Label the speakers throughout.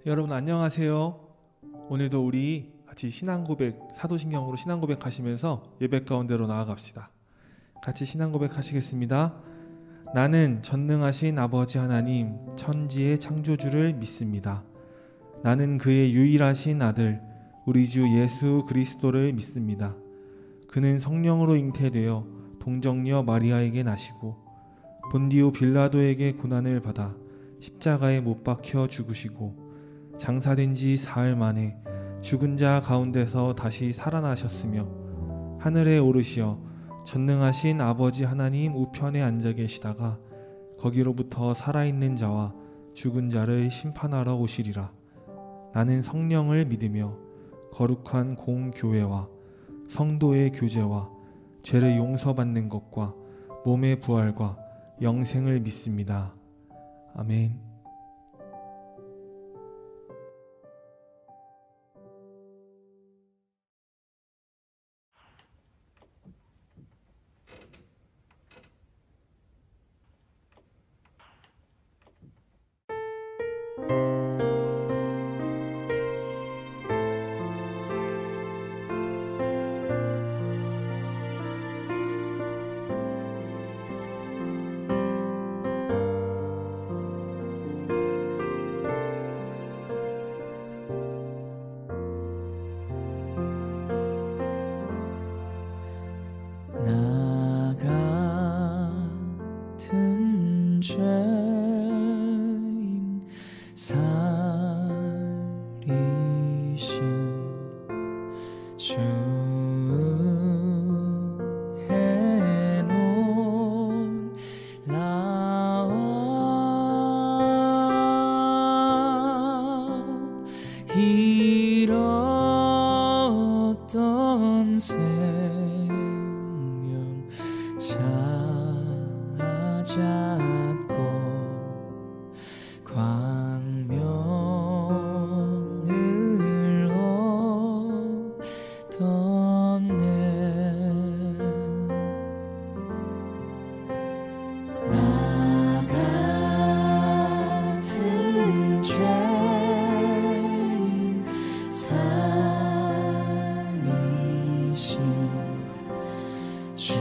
Speaker 1: 여러분 안녕하세요. 오늘도 우리 같이 신앙고백, 사도신경으로 신앙고백 하시면서 예배 가운데로 나아갑시다. 같이 신앙고백 하시겠습니다. 나는 전능하신 아버지 하나님, 천지의 창조주를 믿습니다. 나는 그의 유일하신 아들, 우리 주 예수 그리스도를 믿습니다. 그는 성령으로 잉태되어 동정녀 마리아에게 나시고 본디오 빌라도에게 고난을 받아 십자가에 못 박혀 죽으시고 장사된 지 사흘 만에 죽은 자 가운데서 다시 살아나셨으며 하늘에 오르시어 전능하신 아버지 하나님 우편에 앉아 계시다가 거기로부터 살아있는 자와 죽은 자를 심판하러 오시리라. 나는 성령을 믿으며 거룩한 공교회와 성도의 교제와 죄를 용서받는 것과 몸의 부활과 영생을 믿습니다. 아멘.
Speaker 2: 죄인 살리신 주 해놓은 나와 잃었던 생명 찾았고 광명을 얻었네. 나 같은 죄인 살리신 주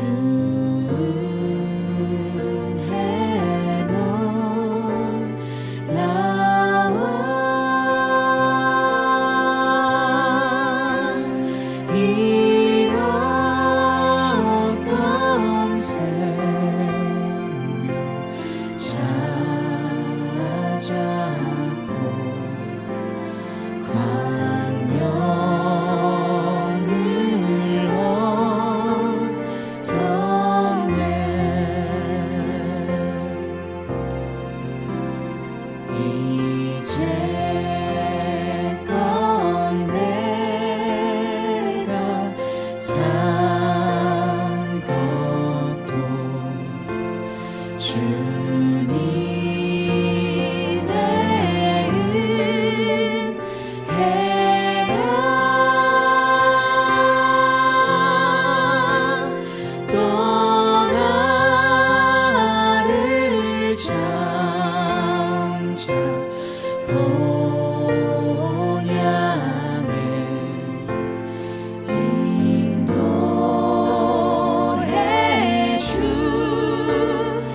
Speaker 2: 이제껏 내가 산 것도 주님의 은혜라. 또 나를 장차 본향에 인도해 주시리라.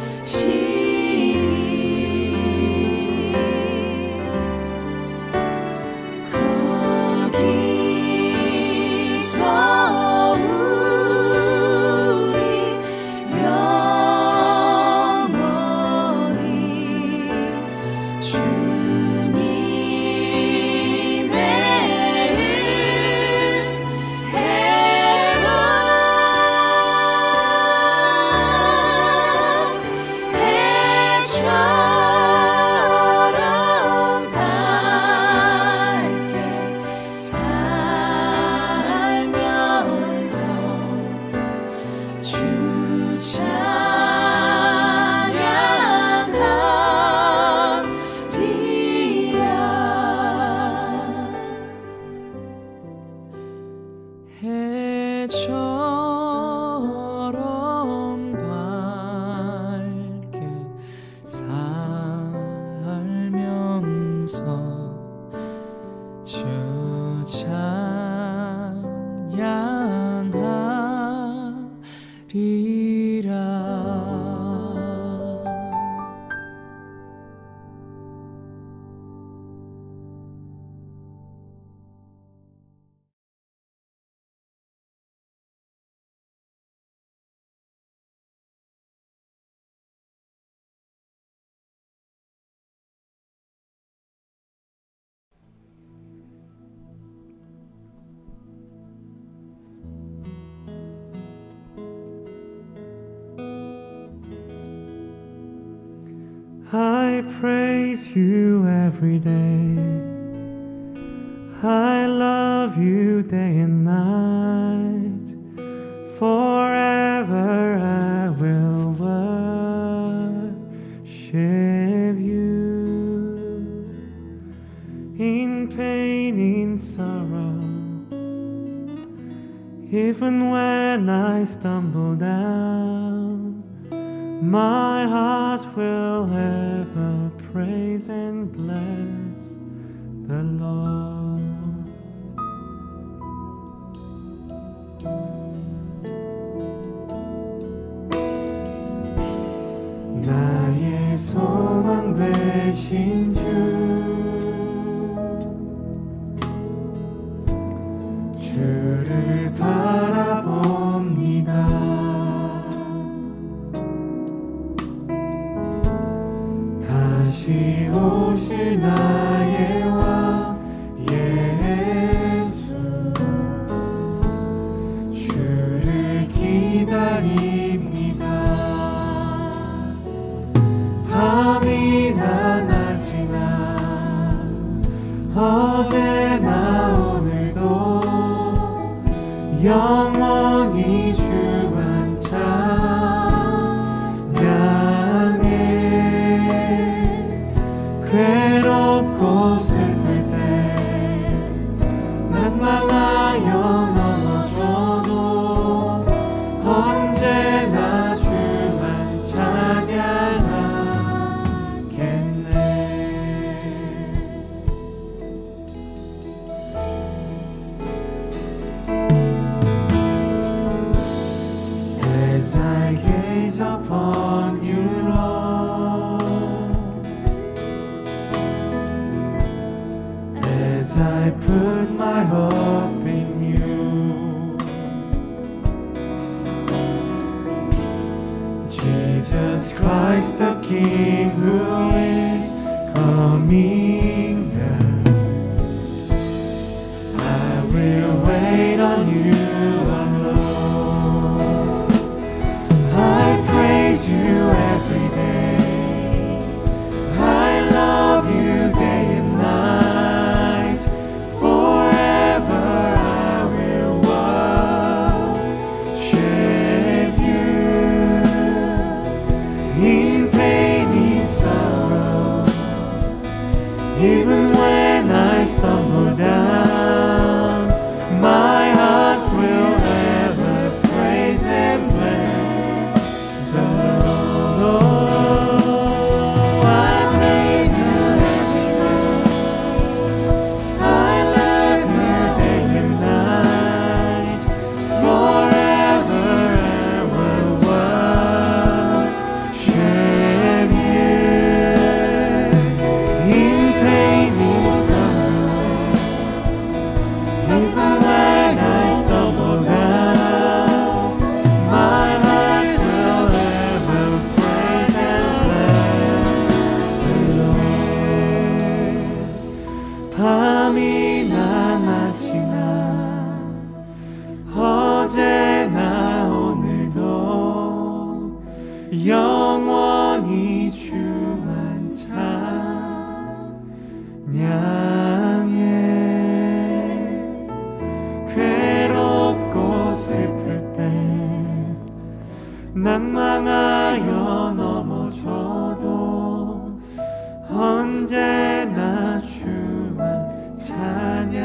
Speaker 3: I praise you every day. I love you day and night. Forever I will worship you. In pain, in sorrow, even when I stumble down, my heart will ever praise and bless the Lord. 나의 소망 되신 주, 주를 바라봅니다. 다시 오실 나의 왕 예수, 주를 기다립니다. 밤이나 낮이나 어제나 오늘도 영원히 주만 찬양해. 괴롭고 슬플 때 난망하여 넘어져도 언제나 주만 찬양하겠네. As I gaze upon you, Lord, as I put my hope in you, Jesus Christ the King who is coming down, I will wait on you alone. I praise you every day. I love you day and night. Forever I will worship you. In pain, in sorrow, even when I stumble down, my heart will ever praise and bless the Lord. I praise you every day. I love you day and night. Forever I will worship you. In pain, in sorrow, even when I stumble down, my heart will ever praise and bless the Lord. 밤이나 낮이나 어제나 오늘도 영원히 주만 찬양해. 괴롭고 슬플 때 난망하여 넘어져도 언제나 주만 찬양하겠네.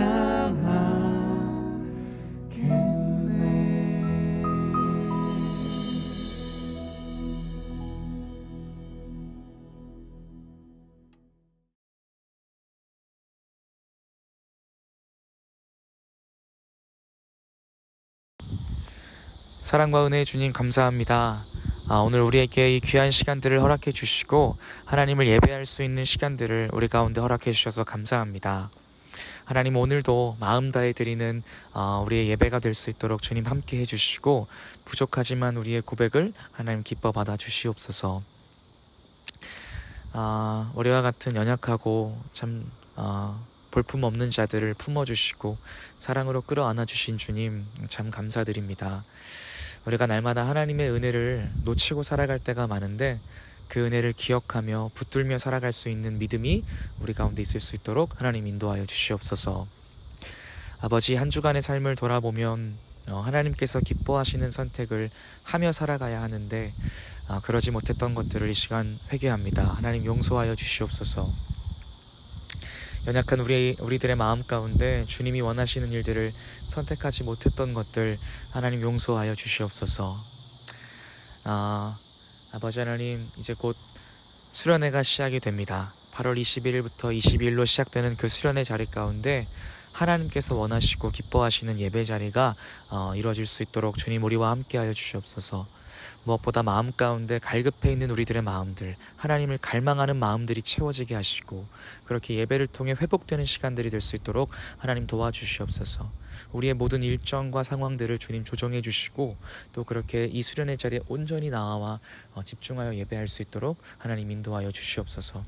Speaker 4: 사랑과 은혜의 주님 감사합니다. 오늘 우리에게 이 귀한 시간들을 허락해 주시고 하나님을 예배할 수 있는 시간들을 우리 가운데 허락해 주셔서 감사합니다. 하나님, 오늘도 마음 다해 드리는 우리의 예배가 될 수 있도록 주님 함께 해주시고 부족하지만 우리의 고백을 하나님 기뻐 받아 주시옵소서. 우리와 같은 연약하고 참 볼품없는 자들을 품어주시고 사랑으로 끌어안아 주신 주님 참 감사드립니다. 우리가 날마다 하나님의 은혜를 놓치고 살아갈 때가 많은데 그 은혜를 기억하며 붙들며 살아갈 수 있는 믿음이 우리 가운데 있을 수 있도록 하나님 인도하여 주시옵소서. 아버지, 한 주간의 삶을 돌아보면 하나님께서 기뻐하시는 선택을 하며 살아가야 하는데 그러지 못했던 것들을 이 시간 회개합니다. 하나님 용서하여 주시옵소서. 연약한 우리들의 마음 가운데 주님이 원하시는 일들을 선택하지 못했던 것들 하나님 용서하여 주시옵소서. 아버지 하나님, 이제 곧 수련회가 시작이 됩니다. 8월 21일부터 22일로 시작되는 그 수련회 자리 가운데 하나님께서 원하시고 기뻐하시는 예배 자리가 이루어질 수 있도록 주님 우리와 함께하여 주시옵소서. 무엇보다 마음 가운데 갈급해 있는 우리들의 마음들, 하나님을 갈망하는 마음들이 채워지게 하시고 그렇게 예배를 통해 회복되는 시간들이 될 수 있도록 하나님 도와주시옵소서. 우리의 모든 일정과 상황들을 주님 조정해 주시고 또 그렇게 이 수련의 자리에 온전히 나와 집중하여 예배할 수 있도록 하나님 인도하여 주시옵소서.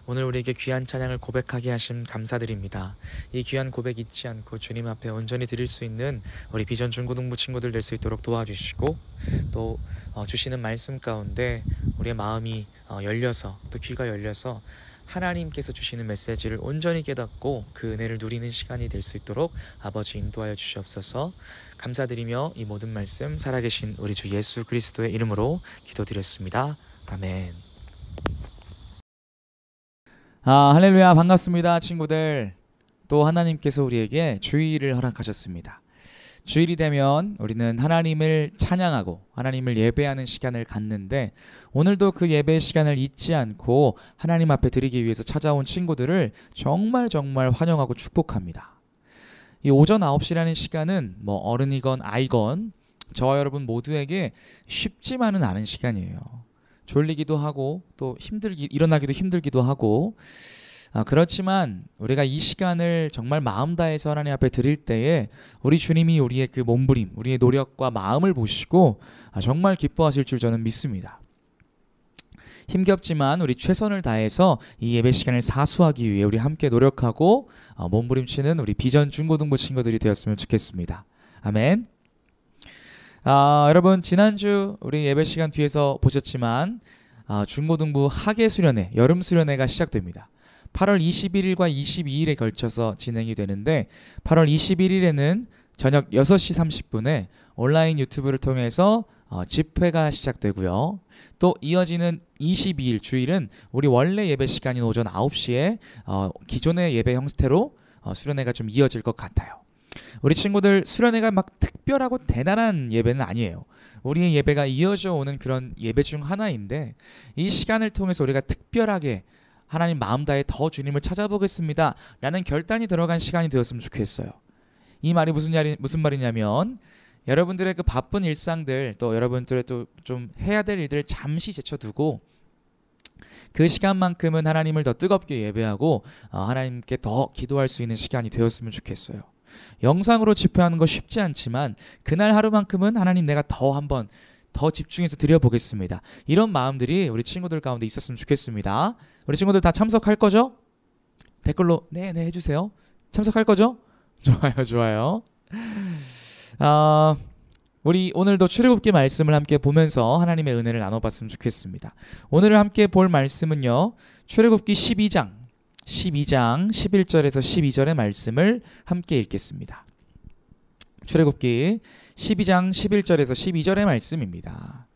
Speaker 4: 오늘 우리에게 귀한 찬양을 고백하게 하심 감사드립니다. 이 귀한 고백 잊지 않고 주님 앞에 온전히 드릴 수 있는 우리 비전 중고등부 친구들 될 수 있도록 도와주시고 또 주시는 말씀 가운데 우리의 마음이 열려서 또 귀가 열려서 하나님께서 주시는 메시지를 온전히 깨닫고 그 은혜를 누리는 시간이 될 수 있도록 아버지 인도하여 주시옵소서. 감사드리며 이 모든 말씀 살아계신 우리 주 예수 그리스도의 이름으로 기도드렸습니다. 아멘.
Speaker 5: 할렐루야, 반갑습니다 친구들. 또 하나님께서 우리에게 주일을 허락하셨습니다. 주일이 되면 우리는 하나님을 찬양하고 하나님을 예배하는 시간을 갖는데 오늘도 그 예배 시간을 잊지 않고 하나님 앞에 드리기 위해서 찾아온 친구들을 정말 환영하고 축복합니다. 이 오전 9시라는 시간은 어른이건 아이건 저와 여러분 모두에게 쉽지만은 않은 시간이에요. 졸리기도 하고 또 일어나기도 힘들기도 하고 그렇지만 우리가 이 시간을 정말 마음 다해서 하나님 앞에 드릴 때에 우리 주님이 우리의 그 몸부림, 우리의 노력과 마음을 보시고 정말 기뻐하실 줄 저는 믿습니다. 힘겹지만 우리 최선을 다해서 이 예배 시간을 사수하기 위해 우리 함께 노력하고 몸부림치는 우리 비전 중고등부 친구들이 되었으면 좋겠습니다. 아멘. 여러분, 지난주 우리 예배 시간 뒤에서 보셨지만 중고등부 학예 수련회, 여름 수련회가 시작됩니다. 8월 21일과 22일에 걸쳐서 진행이 되는데 8월 21일에는 저녁 6시 30분에 온라인 유튜브를 통해서 집회가 시작되고요. 또 이어지는 22일 주일은 우리 원래 예배 시간인 오전 9시에 기존의 예배 형태로 수련회가 좀 이어질 것 같아요. 우리 친구들, 수련회가 막 특별하고 대단한 예배는 아니에요. 우리의 예배가 이어져 오는 그런 예배 중 하나인데 이 시간을 통해서 우리가 특별하게 하나님 마음 다해 더 주님을 찾아보겠습니다 라는 결단이 들어간 시간이 되었으면 좋겠어요. 이 말이 무슨 말이냐면 여러분들의 그 바쁜 일상들 또 여러분들의 또 좀 해야 될 일들을 잠시 제쳐두고 그 시간만큼은 하나님을 더 뜨겁게 예배하고 하나님께 더 기도할 수 있는 시간이 되었으면 좋겠어요. 영상으로 집회하는 거 쉽지 않지만 그날 하루만큼은 하나님 내가 한번 더 집중해서 드려보겠습니다. 이런 마음들이 우리 친구들 가운데 있었으면 좋겠습니다. 우리 친구들 다 참석할 거죠? 댓글로 네 해주세요. 참석할 거죠? 좋아요. 우리 오늘도 출애굽기 말씀을 함께 보면서 하나님의 은혜를 나눠봤으면 좋겠습니다. 오늘 함께 볼 말씀은요, 출애굽기 12장 11절에서 12절의 말씀을 함께 읽겠습니다. 출애굽기 12장 11절에서 12절의 말씀입니다.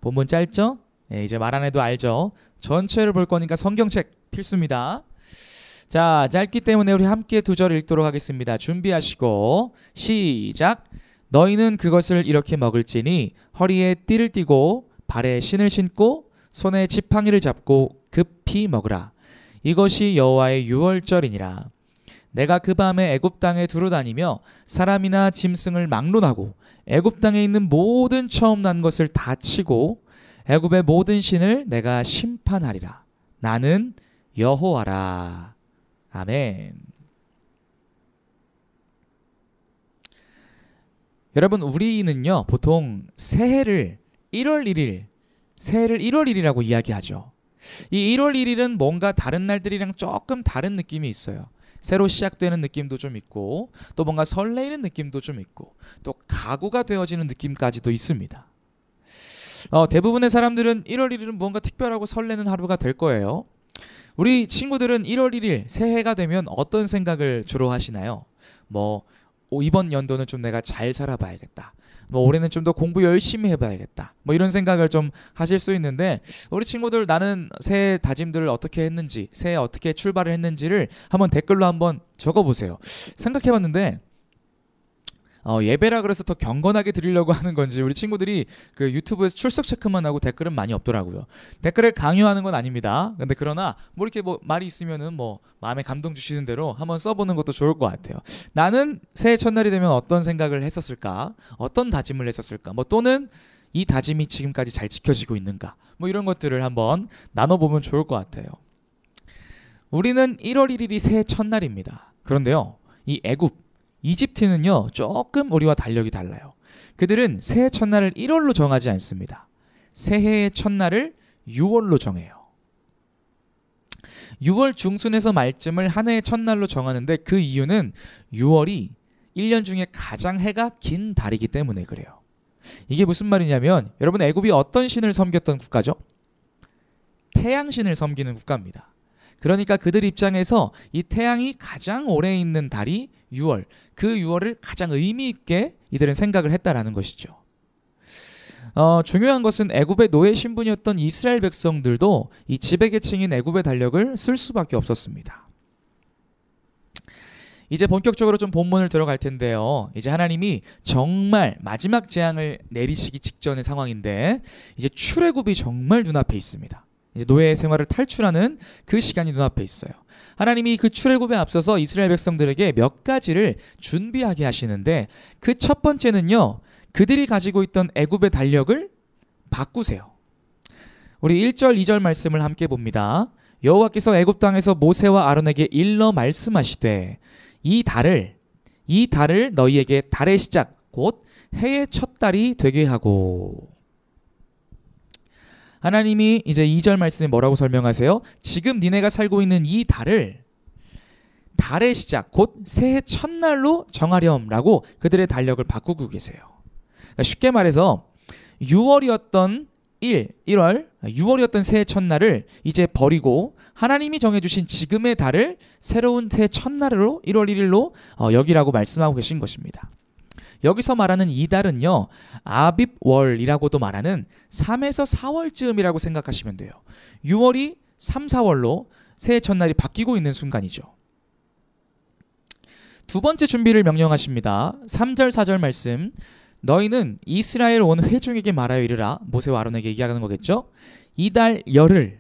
Speaker 5: 본문 짧죠? 네, 이제 말 안 해도 알죠? 전체를 볼 거니까 성경책 필수입니다. 자, 짧기 때문에 우리 함께 2절 읽도록 하겠습니다. 준비하시고 시작. 너희는 그것을 이렇게 먹을지니 허리에 띠를 띠고 발에 신을 신고 손에 지팡이를 잡고 급히 먹으라. 이것이 여호와의 유월절이니라. 내가 그 밤에 애굽 땅에 두루 다니며 사람이나 짐승을 막론하고 애굽 땅에 있는 모든 처음 난 것을 다 치고 애굽의 모든 신을 내가 심판하리라. 나는 여호와라. 아멘. 여러분, 우리는요 보통 새해를 1월 1일이라고 이야기하죠. 이 1월 1일은 뭔가 다른 날들이랑 조금 다른 느낌이 있어요. 새로 시작되는 느낌도 좀 있고 또 뭔가 설레이는 느낌도 좀 있고 또 각오가 되어지는 느낌까지도 있습니다. 대부분의 사람들은 1월 1일은 무언가 특별하고 설레는 하루가 될 거예요. 우리 친구들은 1월 1일 새해가 되면 어떤 생각을 주로 하시나요? 뭐 이번 연도는 좀 내가 잘 살아봐야겠다. 뭐 올해는 좀 더 공부 열심히 해봐야겠다. 뭐 이런 생각을 좀 하실 수 있는데 우리 친구들 나는 새해 다짐들을 어떻게 했는지 새해 어떻게 출발을 했는지를 한번 댓글로 한번 적어보세요. 생각해봤는데 예배라 그래서 더 경건하게 드리려고 하는 건지 우리 친구들이 그 유튜브에서 출석 체크만 하고 댓글은 많이 없더라고요. 댓글을 강요하는 건 아닙니다. 근데 그러나 뭐 이렇게 뭐 말이 있으면은 뭐 마음에 감동 주시는 대로 한번 써보는 것도 좋을 것 같아요. 나는 새해 첫날이 되면 어떤 생각을 했었을까? 어떤 다짐을 했었을까? 뭐 또는 이 다짐이 지금까지 잘 지켜지고 있는가? 뭐 이런 것들을 한번 나눠보면 좋을 것 같아요. 우리는 1월 1일이 새해 첫날입니다. 그런데요, 이 이집트는요 조금 우리와 달력이 달라요. 그들은 새해 첫날을 1월로 정하지 않습니다. 새해의 첫날을 6월로 정해요. 6월 중순에서 말쯤을 한 해의 첫날로 정하는데 그 이유는 6월이 1년 중에 가장 해가 긴 달이기 때문에 그래요. 이게 무슨 말이냐면 여러분 애굽이 어떤 신을 섬겼던 국가죠? 태양신을 섬기는 국가입니다. 그러니까 그들 입장에서 이 태양이 가장 오래 있는 달이 6월, 그 6월을 가장 의미 있게 이들은 생각을 했다라는 것이죠. 중요한 것은 애굽의 노예 신분이었던 이스라엘 백성들도 이 지배계층인 애굽의 달력을 쓸 수밖에 없었습니다. 이제 본격적으로 좀 본문을 들어갈 텐데요. 이제 하나님이 정말 마지막 재앙을 내리시기 직전의 상황인데 이제 출애굽이 정말 눈앞에 있습니다. 이제 노예 생활을 탈출하는 그 시간이 눈앞에 있어요. 하나님이 그 출애굽에 앞서서 이스라엘 백성들에게 몇 가지를 준비하게 하시는데 그 첫 번째는요. 그들이 가지고 있던 애굽의 달력을 바꾸세요. 우리 1절 2절 말씀을 함께 봅니다. 여호와께서 애굽 땅에서 모세와 아론에게 일러 말씀하시되 이 달을 너희에게 달의 시작 곧 해의 첫 달이 되게 하고. 하나님이 이제 2절 말씀에 뭐라고 설명하세요? 지금 니네가 살고 있는 이 달을 달의 시작 곧 새해 첫날로 정하렴라고 그들의 달력을 바꾸고 계세요. 그러니까 쉽게 말해서 6월이었던 새해 첫날을 이제 버리고 하나님이 정해주신 지금의 달을 새로운 새해 첫날로 1월 1일로 여기라고 말씀하고 계신 것입니다. 여기서 말하는 이 달은요. 아빕월이라고도 말하는 3에서 4월쯤이라고 생각하시면 돼요. 6월이 3, 4월로 새해 첫날이 바뀌고 있는 순간이죠. 두 번째 준비를 명령하십니다. 3절 4절 말씀. 너희는 이스라엘 온 회중에게 말하여 이르라. 모세와 아론에게 얘기하는 거겠죠. 이달 열흘에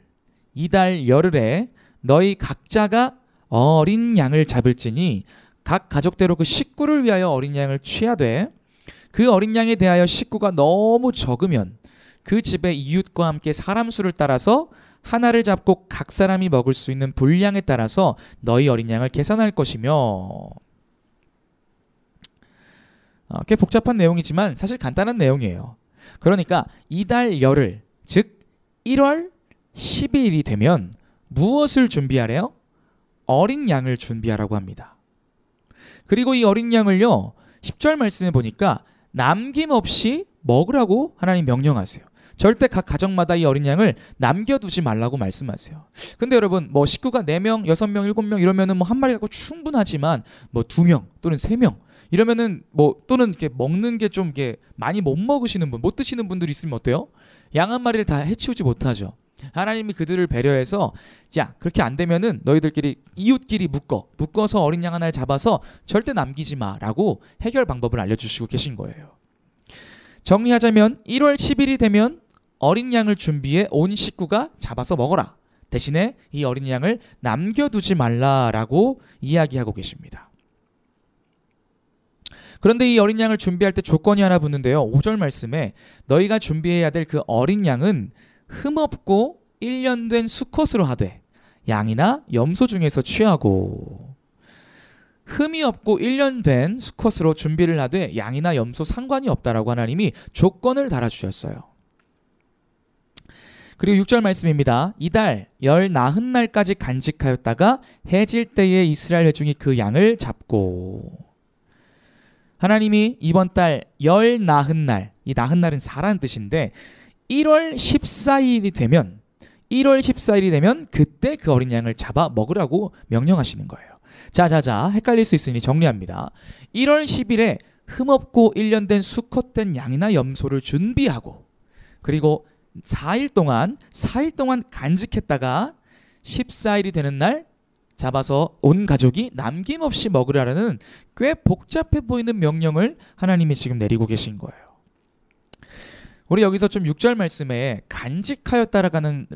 Speaker 5: 너희 각자가 어린 양을 잡을지니 각 가족대로 그 식구를 위하여 어린 양을 취하되 그 어린 양에 대하여 식구가 너무 적으면 그 집의 이웃과 함께 사람 수를 따라서 하나를 잡고 각 사람이 먹을 수 있는 분량에 따라서 너희 어린 양을 계산할 것이며. 꽤 복잡한 내용이지만 사실 간단한 내용이에요. 그러니까 이달 열흘 즉 1월 12일이 되면 무엇을 준비하래요? 어린 양을 준비하라고 합니다. 그리고 이 어린 양을요 10절 말씀에 보니까 남김없이 먹으라고 하나님 명령하세요. 절대 각 가정마다 이 어린 양을 남겨두지 말라고 말씀하세요. 근데 여러분 뭐 식구가 4명, 6명, 7명 이러면은 뭐 한 마리 갖고 충분하지만 뭐 2명 또는 3명 이러면은 뭐 또는 이렇게 먹는 게 좀 이렇게 많이 못 먹으시는 분, 못 드시는 분들이 있으면 어때요? 양 한 마리를 다 해치우지 못하죠. 하나님이 그들을 배려해서 야 그렇게 안 되면은 너희들끼리 이웃끼리 묶어서 어린 양 하나를 잡아서 절대 남기지 마라고 해결 방법을 알려주시고 계신 거예요. 정리하자면 1월 10일이 되면 어린 양을 준비해 온 식구가 잡아서 먹어라. 대신에 이 어린 양을 남겨두지 말라라고 이야기하고 계십니다. 그런데 이 어린 양을 준비할 때 조건이 하나 붙는데요. 5절 말씀에 너희가 준비해야 될 그 어린 양은 흠없고 1년 된 수컷으로 하되 양이나 염소 중에서 취하고. 흠이 없고 1년 된 수컷으로 준비를 하되 양이나 염소 상관이 없다라고 하나님이 조건을 달아주셨어요. 그리고 6절 말씀입니다. 이달 열 나흔 날까지 간직하였다가 해질 때에 이스라엘 회중이 그 양을 잡고. 하나님이 이번 달 열 나흔 날, 이 나흔 날은 4라는 뜻인데 1월 14일이 되면 그때 그 어린 양을 잡아 먹으라고 명령하시는 거예요. 자자자, 헷갈릴 수 있으니 정리합니다. 1월 10일에 흠없고 1년 된 수컷된 양이나 염소를 준비하고, 그리고 4일 동안 간직했다가 14일이 되는 날 잡아서 온 가족이 남김없이 먹으라는 꽤 복잡해 보이는 명령을 하나님이 지금 내리고 계신 거예요. 우리 여기서 좀 6절 말씀에 간직하였다가라는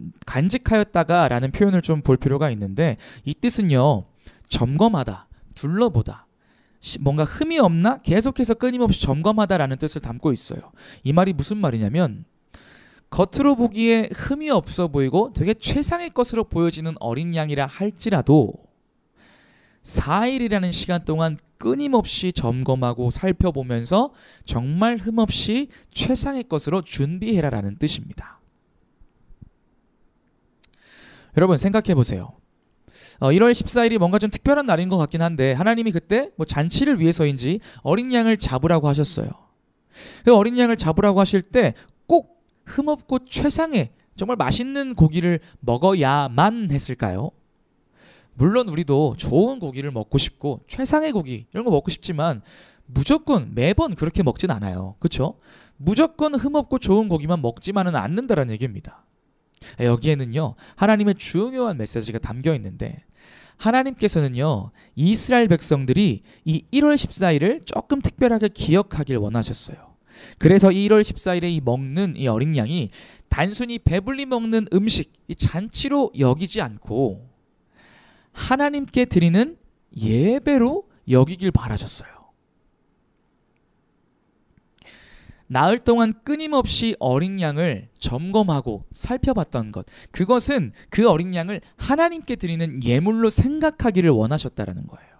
Speaker 5: 표현을 좀 볼 필요가 있는데, 이 뜻은요, 점검하다, 둘러보다, 뭔가 흠이 없나 계속해서 끊임없이 점검하다라는 뜻을 담고 있어요. 이 말이 무슨 말이냐면, 겉으로 보기에 흠이 없어 보이고 되게 최상의 것으로 보여지는 어린 양이라 할지라도 4일이라는 시간 동안 끊임없이 점검하고 살펴보면서 정말 흠없이 최상의 것으로 준비해라라는 뜻입니다. 여러분 생각해 보세요. 1월 14일이 뭔가 좀 특별한 날인 것 같긴 한데, 하나님이 그때 뭐 잔치를 위해서인지 어린 양을 잡으라고 하셨어요. 그 어린 양을 잡으라고 하실 때 꼭 흠없고 최상의 정말 맛있는 고기를 먹어야만 했을까요? 물론 우리도 좋은 고기를 먹고 싶고 최상의 고기 이런 거 먹고 싶지만 무조건 매번 그렇게 먹진 않아요. 그렇죠? 무조건 흠없고 좋은 고기만 먹지만은 않는다라는 얘기입니다. 여기에는요, 하나님의 중요한 메시지가 담겨 있는데, 하나님께서는요, 이스라엘 백성들이 이 1월 14일을 조금 특별하게 기억하길 원하셨어요. 그래서 이 1월 14일에 먹는 이 어린 양이 단순히 배불리 먹는 음식, 이 잔치로 여기지 않고 하나님께 드리는 예배로 여기길 바라셨어요. 나흘 동안 끊임없이 어린 양을 점검하고 살펴봤던 것, 그것은 그 어린 양을 하나님께 드리는 예물로 생각하기를 원하셨다라는 거예요.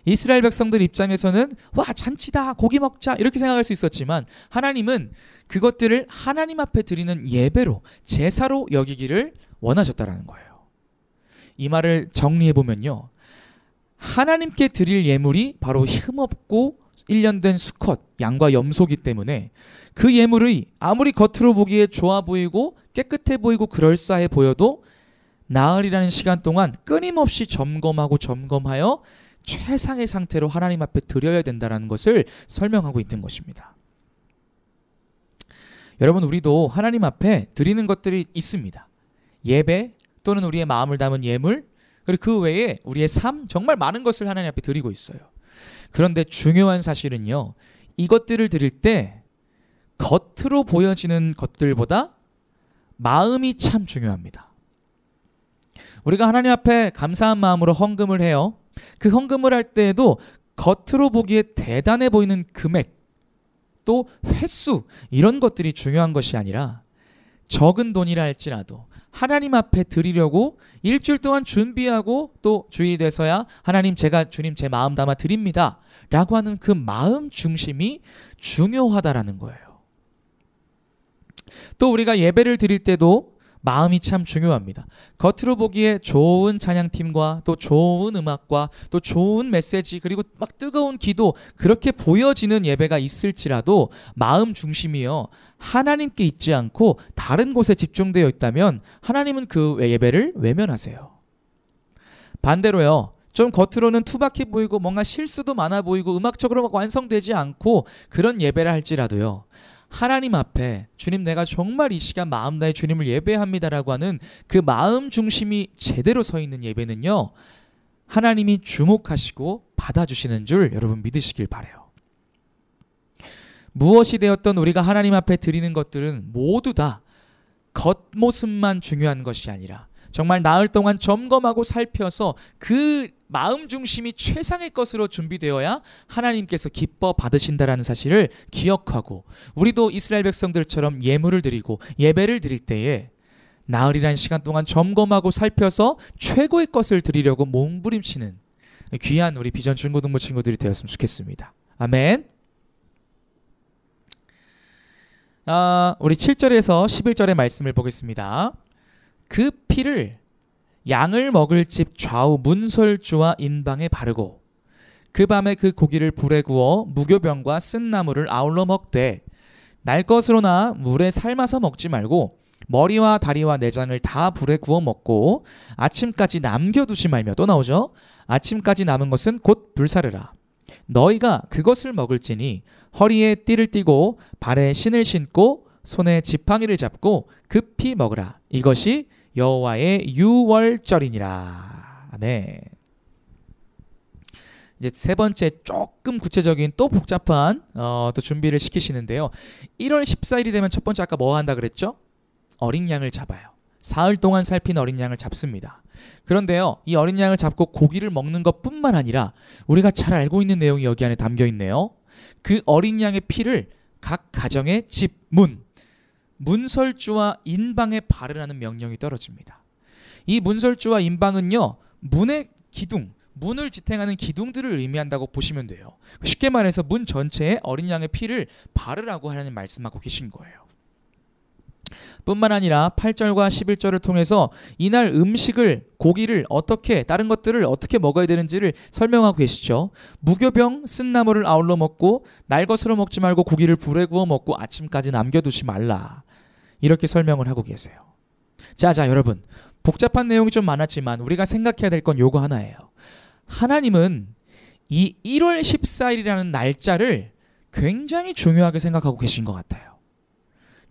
Speaker 5: 이스라엘 백성들 입장에서는 와, 잔치다, 고기 먹자 이렇게 생각할 수 있었지만, 하나님은 그것들을 하나님 앞에 드리는 예배로, 제사로 여기기를 원하셨다라는 거예요. 이 말을 정리해보면요, 하나님께 드릴 예물이 바로 흠없고 1년 된 수컷, 양과 염소기 때문에 그 예물이 아무리 겉으로 보기에 좋아 보이고 깨끗해 보이고 그럴싸해 보여도 나흘이라는 시간 동안 끊임없이 점검하여 최상의 상태로 하나님 앞에 드려야 된다는 것을 설명하고 있는 것입니다. 여러분, 우리도 하나님 앞에 드리는 것들이 있습니다. 예배 또는 우리의 마음을 담은 예물, 그리고 그 외에 우리의 삶, 정말 많은 것을 하나님 앞에 드리고 있어요. 그런데 중요한 사실은요, 이것들을 드릴 때 겉으로 보여지는 것들보다 마음이 참 중요합니다. 우리가 하나님 앞에 감사한 마음으로 헌금을 해요. 그 헌금을 할 때에도 겉으로 보기에 대단해 보이는 금액, 또 횟수, 이런 것들이 중요한 것이 아니라 적은 돈이라 할지라도 하나님 앞에 드리려고 일주일 동안 준비하고 또 주일이 돼서야 하나님, 제가 주님 제 마음 담아 드립니다 라고 하는 그 마음 중심이 중요하다라는 거예요. 또 우리가 예배를 드릴 때도 마음이 참 중요합니다. 겉으로 보기에 좋은 찬양팀과 또 좋은 음악과 또 좋은 메시지, 그리고 막 뜨거운 기도, 그렇게 보여지는 예배가 있을지라도 마음 중심이요, 하나님께 있지 않고 다른 곳에 집중되어 있다면 하나님은 그 예배를 외면하세요. 반대로요, 좀 겉으로는 투박해 보이고 뭔가 실수도 많아 보이고 음악적으로 막 완성되지 않고 그런 예배를 할지라도요, 하나님 앞에 주님, 내가 정말 이 시간 마음 다해 주님을 예배합니다라고 하는 그 마음 중심이 제대로 서 있는 예배는요, 하나님이 주목하시고 받아주시는 줄 여러분 믿으시길 바라요. 무엇이 되었던 우리가 하나님 앞에 드리는 것들은 모두 다 겉모습만 중요한 것이 아니라 정말 나흘 동안 점검하고 살펴서 그 마음 중심이 최상의 것으로 준비되어야 하나님께서 기뻐 받으신다라는 사실을 기억하고, 우리도 이스라엘 백성들처럼 예물을 드리고 예배를 드릴 때에 나흘이라는 시간 동안 점검하고 살펴서 최고의 것을 드리려고 몸부림치는 귀한 우리 비전 중고등부 친구들이 되었으면 좋겠습니다. 아멘. 우리 7절에서 11절의 말씀을 보겠습니다. 그 피를 양을 먹을 집 좌우 문설주와 인방에 바르고 그 밤에 그 고기를 불에 구워 무교병과 쓴 나물을 아울러 먹되 날 것으로나 물에 삶아서 먹지 말고 머리와 다리와 내장을 다 불에 구워 먹고 아침까지 남겨두지 말며. 또 나오죠. 아침까지 남은 것은 곧 불사르라. 너희가 그것을 먹을지니 허리에 띠를 띠고 발에 신을 신고 손에 지팡이를 잡고 급히 먹으라. 이것이 여호와의 유월절이니라. 아멘. 이제 세 번째 조금 구체적인 또 복잡한 또 준비를 시키시는데요. 1월 14일이 되면 첫 번째 아까 뭐 한다 그랬죠? 어린 양을 잡아요. 사흘 동안 살핀 어린 양을 잡습니다. 그런데요, 이 어린 양을 잡고 고기를 먹는 것뿐만 아니라 우리가 잘 알고 있는 내용이 여기 안에 담겨 있네요. 그 어린 양의 피를 각 가정의 집, 문설주와 인방에 바르라는 명령이 떨어집니다. 이 문설주와 인방은요, 문의 기둥, 문을 지탱하는 기둥들을 의미한다고 보시면 돼요. 쉽게 말해서 문 전체에 어린 양의 피를 바르라고 하나님 말씀하고 계신 거예요. 뿐만 아니라 8절과 11절을 통해서 이날 음식을, 고기를 어떻게, 다른 것들을 어떻게 먹어야 되는지를 설명하고 계시죠. 무교병 쓴 나물을 아울러 먹고 날 것으로 먹지 말고 고기를 불에 구워 먹고 아침까지 남겨두지 말라. 이렇게 설명을 하고 계세요. 자, 여러분, 복잡한 내용이 좀 많았지만 우리가 생각해야 될 건 요거 하나예요. 하나님은 이 1월 14일이라는 날짜를 굉장히 중요하게 생각하고 계신 것 같아요.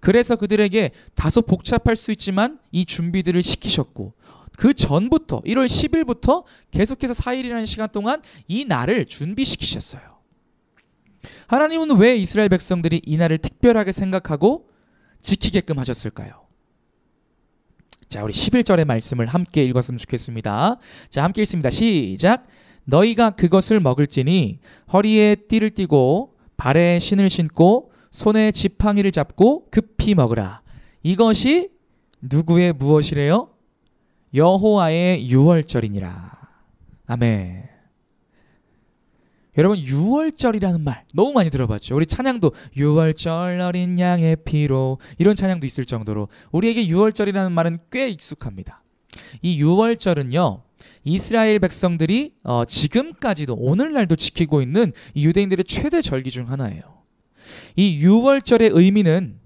Speaker 5: 그래서 그들에게 다소 복잡할 수 있지만 이 준비들을 시키셨고, 그 전부터 1월 10일부터 계속해서 4일이라는 시간 동안 이 날을 준비시키셨어요. 하나님은 왜 이스라엘 백성들이 이 날을 특별하게 생각하고 지키게끔 하셨을까요? 자, 우리 11절의 말씀을 함께 읽었으면 좋겠습니다. 자, 함께 읽습니다. 시작. 너희가 그것을 먹을지니 허리에 띠를 띠고 발에 신을 신고 손에 지팡이를 잡고 급히 먹으라. 이것이 누구의 무엇이래요? 여호와의 유월절이니라. 아멘. 여러분, 유월절이라는 말 너무 많이 들어봤죠. 우리 찬양도 유월절 어린 양의 피로, 이런 찬양도 있을 정도로 우리에게 유월절이라는 말은 꽤 익숙합니다. 이 유월절은요, 이스라엘 백성들이 지금까지도 오늘날도 지키고 있는 이 유대인들의 최대 절기 중 하나예요. 이 유월절의 의미는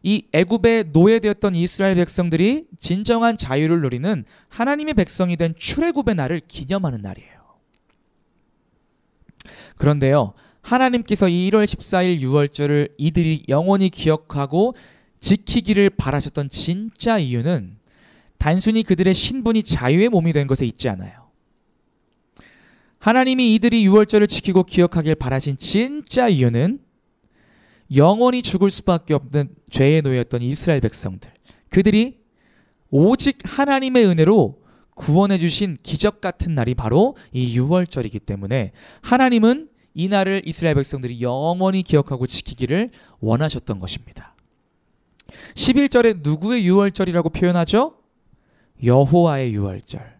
Speaker 5: 이 애굽에 노예되었던 이스라엘 백성들이 진정한 자유를 누리는 하나님의 백성이 된 출애굽의 날을 기념하는 날이에요. 그런데요, 하나님께서 이 1월 14일 유월절을 이들이 영원히 기억하고 지키기를 바라셨던 진짜 이유는 단순히 그들의 신분이 자유의 몸이 된 것에 있지 않아요. 하나님이 이들이 유월절을 지키고 기억하길 바라신 진짜 이유는 영원히 죽을 수밖에 없는 죄의 노예였던 이스라엘 백성들, 그들이 오직 하나님의 은혜로 구원해 주신 기적 같은 날이 바로 이 유월절이기 때문에 하나님은 이 날을 이스라엘 백성들이 영원히 기억하고 지키기를 원하셨던 것입니다. 11절에 누구의 유월절이라고 표현하죠? 여호와의 유월절.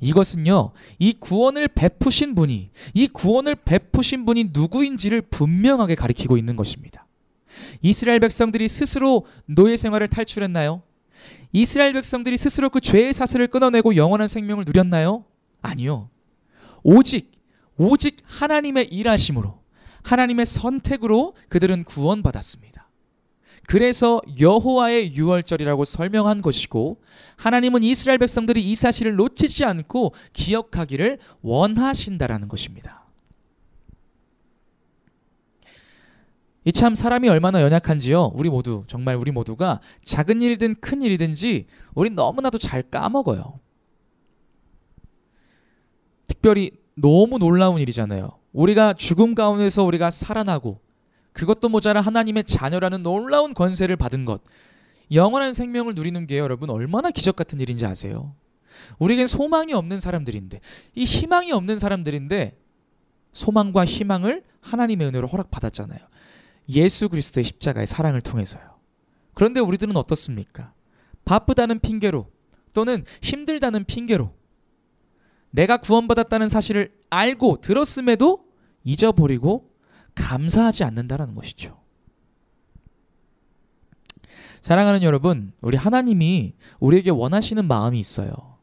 Speaker 5: 이것은요, 이 구원을 베푸신 분이 누구인지를 분명하게 가리키고 있는 것입니다. 이스라엘 백성들이 스스로 노예 생활을 탈출했나요? 이스라엘 백성들이 스스로 그 죄의 사슬을 끊어내고 영원한 생명을 누렸나요? 아니요. 오직 하나님의 일하심으로, 하나님의 선택으로 그들은 구원받았습니다. 그래서 여호와의 유월절이라고 설명한 것이고, 하나님은 이스라엘 백성들이 이 사실을 놓치지 않고 기억하기를 원하신다라는 것입니다. 이 참 사람이 얼마나 연약한지요. 우리 모두가 작은 일이든 큰 일이든지 우린 너무나도 잘 까먹어요. 특별히 너무 놀라운 일이잖아요. 우리가 죽음 가운데서 우리가 살아나고, 그것도 모자라 하나님의 자녀라는 놀라운 권세를 받은 것, 영원한 생명을 누리는 게 여러분 얼마나 기적 같은 일인지 아세요? 우리에겐 소망이 없는 사람들인데, 이 희망이 없는 사람들인데 소망과 희망을 하나님의 은혜로 허락받았잖아요. 예수 그리스도의 십자가의 사랑을 통해서요. 그런데 우리들은 어떻습니까? 바쁘다는 핑계로 또는 힘들다는 핑계로 내가 구원받았다는 사실을 알고 들었음에도 잊어버리고 감사하지 않는다는 것이죠. 사랑하는 여러분, 우리 하나님이 우리에게 원하시는 마음이 있어요.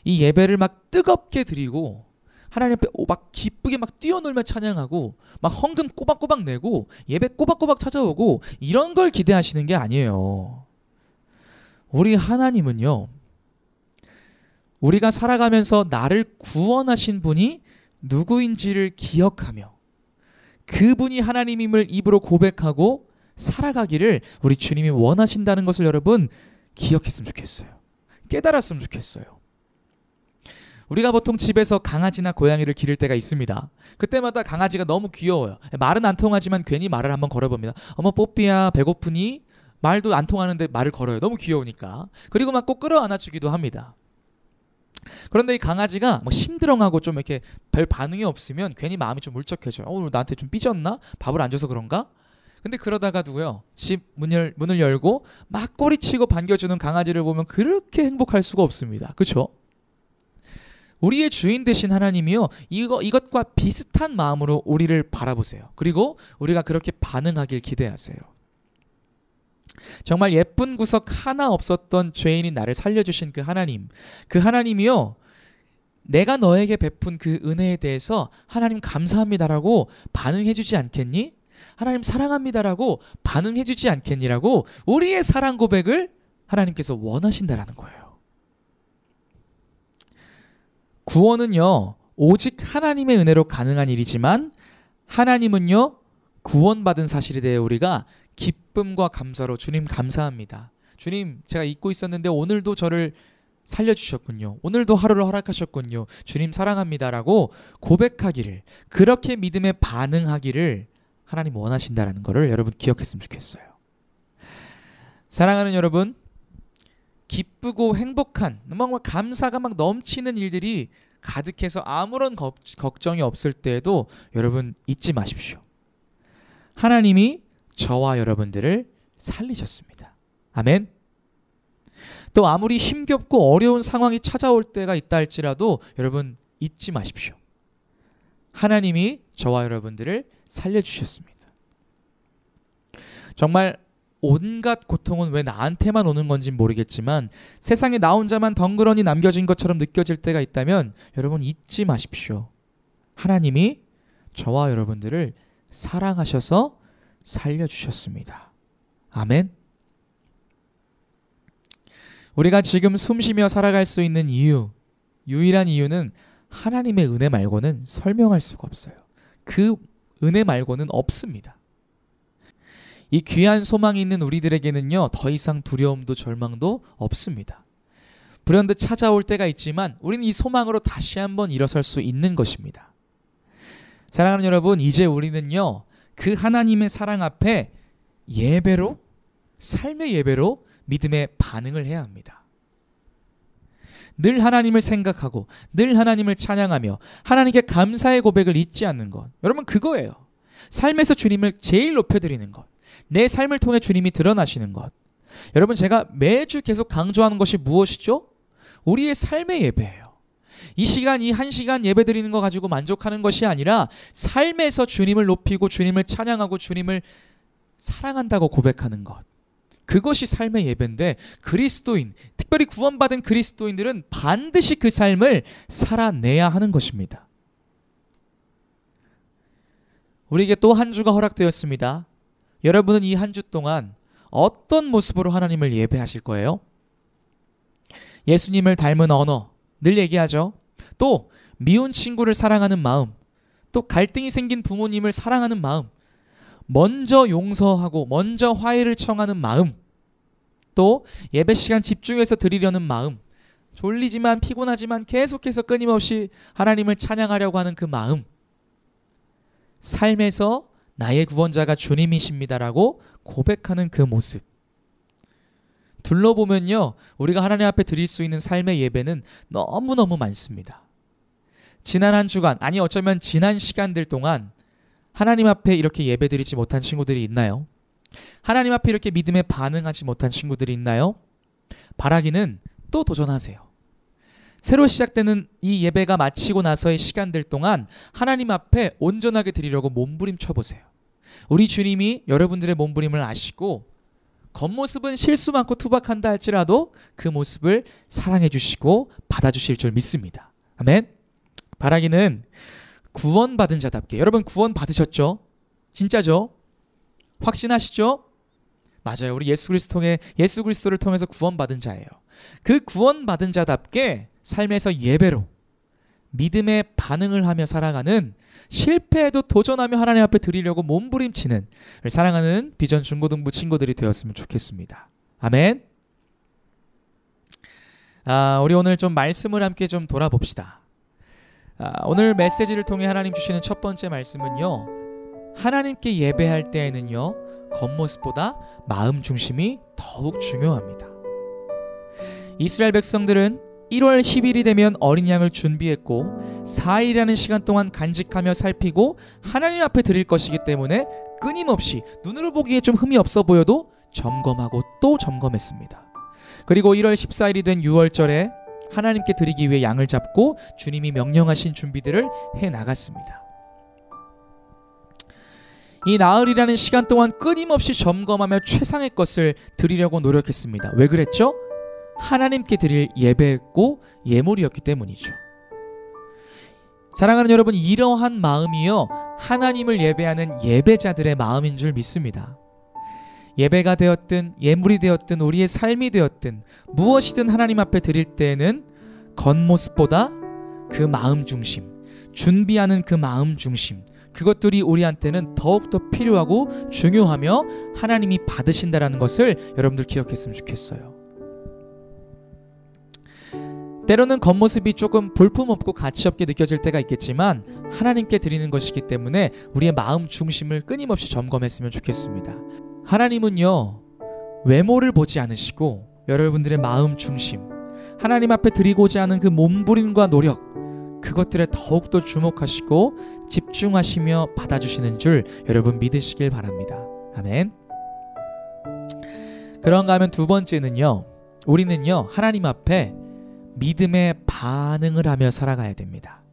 Speaker 5: 이 예배를 막 뜨겁게 드리고 하나님 앞에 막 기쁘게 막 뛰어놀며 찬양하고 막 헌금 꼬박꼬박 내고 예배 꼬박꼬박 찾아오고 이런 걸 기대하시는 게 아니에요. 우리 하나님은요, 우리가 살아가면서 나를 구원하신 분이 누구인지를 기억하며 그분이 하나님임을 입으로 고백하고 살아가기를 우리 주님이 원하신다는 것을 여러분 기억했으면 좋겠어요. 깨달았으면 좋겠어요. 우리가 보통 집에서 강아지나 고양이를 기를 때가 있습니다. 그때마다 강아지가 너무 귀여워요. 말은 안 통하지만 괜히 말을 한번 걸어봅니다. 어머 뽀삐야 배고프니? 말도 안 통하는데 말을 걸어요. 너무 귀여우니까. 그리고 막 꼭 끌어안아주기도 합니다. 그런데 이 강아지가 뭐 심드렁하고 좀 이렇게 별 반응이 없으면 괜히 마음이 좀 울적해져요. 나한테 좀 삐졌나? 밥을 안 줘서 그런가? 근데 그러다가도요, 집 문을 열고 막 꼬리치고 반겨주는 강아지를 보면 그렇게 행복할 수가 없습니다. 그렇죠? 우리의 주인 되신 하나님이요, 이것과 비슷한 마음으로 우리를 바라보세요. 그리고 우리가 그렇게 반응하길 기대하세요. 정말 예쁜 구석 하나 없었던 죄인인 나를 살려주신 그 하나님이요, 내가 너에게 베푼 그 은혜에 대해서 하나님 감사합니다라고 반응해주지 않겠니? 하나님 사랑합니다라고 반응해주지 않겠니라고 우리의 사랑 고백을 하나님께서 원하신다라는 거예요. 구원은요, 오직 하나님의 은혜로 가능한 일이지만 하나님은요, 구원받은 사실에 대해 우리가 기쁨과 감사로 주님 감사합니다. 주님, 제가 잊고 있었는데 오늘도 저를 살려주셨군요. 오늘도 하루를 허락하셨군요. 주님 사랑합니다라고 고백하기를, 그렇게 믿음에 반응하기를 하나님 원하신다는 것을 여러분 기억했으면 좋겠어요. 사랑하는 여러분, 기쁘고 행복한, 막 감사가 막 넘치는 일들이 가득해서 아무런 걱정이 없을 때에도 여러분 잊지 마십시오. 하나님이 저와 여러분들을 살리셨습니다. 아멘. 또 아무리 힘겹고 어려운 상황이 찾아올 때가 있다 할지라도 여러분 잊지 마십시오. 하나님이 저와 여러분들을 살려주셨습니다. 정말 온갖 고통은 왜 나한테만 오는 건지 모르겠지만 세상에 나 혼자만 덩그러니 남겨진 것처럼 느껴질 때가 있다면 여러분 잊지 마십시오. 하나님이 저와 여러분들을 사랑하셔서 살려주셨습니다. 아멘. 우리가 지금 숨쉬며 살아갈 수 있는 유일한 이유는 하나님의 은혜 말고는 설명할 수가 없어요. 그 은혜 말고는 없습니다. 이 귀한 소망이 있는 우리들에게는요, 더 이상 두려움도 절망도 없습니다. 불현듯 찾아올 때가 있지만 우리는 이 소망으로 다시 한번 일어설 수 있는 것입니다. 사랑하는 여러분, 이제 우리는요, 그 하나님의 사랑 앞에 예배로, 삶의 예배로 믿음의 반응을 해야 합니다. 늘 하나님을 생각하고 늘 하나님을 찬양하며 하나님께 감사의 고백을 잊지 않는 것, 여러분 그거예요. 삶에서 주님을 제일 높여드리는 것, 내 삶을 통해 주님이 드러나시는 것. 여러분, 제가 매주 계속 강조하는 것이 무엇이죠? 우리의 삶의 예배예요. 이 시간, 이 1시간 예배 드리는 거 가지고 만족하는 것이 아니라 삶에서 주님을 높이고 주님을 찬양하고 주님을 사랑한다고 고백하는 것. 그것이 삶의 예배인데, 그리스도인, 특별히 구원받은 그리스도인들은 반드시 그 삶을 살아내야 하는 것입니다. 우리에게 또 한 주가 허락되었습니다. 여러분은 이 한 주 동안 어떤 모습으로 하나님을 예배하실 거예요? 예수님을 닮은 언어, 늘 얘기하죠. 또 미운 친구를 사랑하는 마음, 또 갈등이 생긴 부모님을 사랑하는 마음, 먼저 용서하고 먼저 화해를 청하는 마음, 또 예배 시간 집중해서 드리려는 마음, 졸리지만 피곤하지만 계속해서 끊임없이 하나님을 찬양하려고 하는 그 마음, 삶에서 나의 구원자가 주님이십니다라고 고백하는 그 모습. 둘러보면요, 우리가 하나님 앞에 드릴 수 있는 삶의 예배는 너무너무 많습니다. 지난 한 주간, 아니 어쩌면 지난 시간들 동안 하나님 앞에 이렇게 예배드리지 못한 친구들이 있나요? 하나님 앞에 이렇게 믿음에 반응하지 못한 친구들이 있나요? 바라기는 또 도전하세요. 새로 시작되는 이 예배가 마치고 나서의 시간들 동안 하나님 앞에 온전하게 드리려고 몸부림쳐 보세요. 우리 주님이 여러분들의 몸부림을 아시고 겉모습은 실수 많고 투박한다 할지라도 그 모습을 사랑해 주시고 받아주실 줄 믿습니다. 아멘. 바라기는 구원받은 자답게. 여러분 구원 받으셨죠? 진짜죠? 확신하시죠? 맞아요. 우리 예수 그리스도를 통해서 구원받은 자예요. 그 구원받은 자답게 삶에서 예배로 믿음의 반응을 하며 살아가는, 실패에도 도전하며 하나님 앞에 드리려고 몸부림치는 사랑하는 비전 중고등부 친구들이 되었으면 좋겠습니다. 아멘. 우리 오늘 좀 말씀을 함께 좀 돌아봅시다. 오늘 메시지를 통해 하나님 주시는 첫 번째 말씀은요, 하나님께 예배할 때에는요 겉모습보다 마음 중심이 더욱 중요합니다. 이스라엘 백성들은 1월 10일이 되면 어린 양을 준비했고 4일이라는 시간 동안 간직하며 살피고 하나님 앞에 드릴 것이기 때문에 끊임없이 눈으로 보기에 좀 흠이 없어 보여도 점검하고 또 점검했습니다. 그리고 1월 14일이 된 6월절에 하나님께 드리기 위해 양을 잡고 주님이 명령하신 준비들을 해나갔습니다. 이 나흘이라는 시간 동안 끊임없이 점검하며 최상의 것을 드리려고 노력했습니다. 왜 그랬죠? 하나님께 드릴 예배였고 예물이었기 때문이죠. 사랑하는 여러분, 이러한 마음이요 하나님을 예배하는 예배자들의 마음인 줄 믿습니다. 예배가 되었든 예물이 되었든 우리의 삶이 되었든 무엇이든 하나님 앞에 드릴 때에는 겉모습보다 그 마음 중심, 준비하는 그 마음 중심, 그것들이 우리한테는 더욱더 필요하고 중요하며 하나님이 받으신다라는 것을 여러분들 기억했으면 좋겠어요. 때로는 겉모습이 조금 볼품없고 가치없게 느껴질 때가 있겠지만 하나님께 드리는 것이기 때문에 우리의 마음 중심을 끊임없이 점검했으면 좋겠습니다. 하나님은요 외모를 보지 않으시고 여러분들의 마음 중심, 하나님 앞에 드리고자 하는 그 몸부림과 노력, 그것들에 더욱더 주목하시고 집중하시며 받아주시는 줄 여러분 믿으시길 바랍니다. 아멘. 그런가 하면 두 번째는요, 우리는요 하나님 앞에 믿음의 반응을 하며 살아가야 됩니다.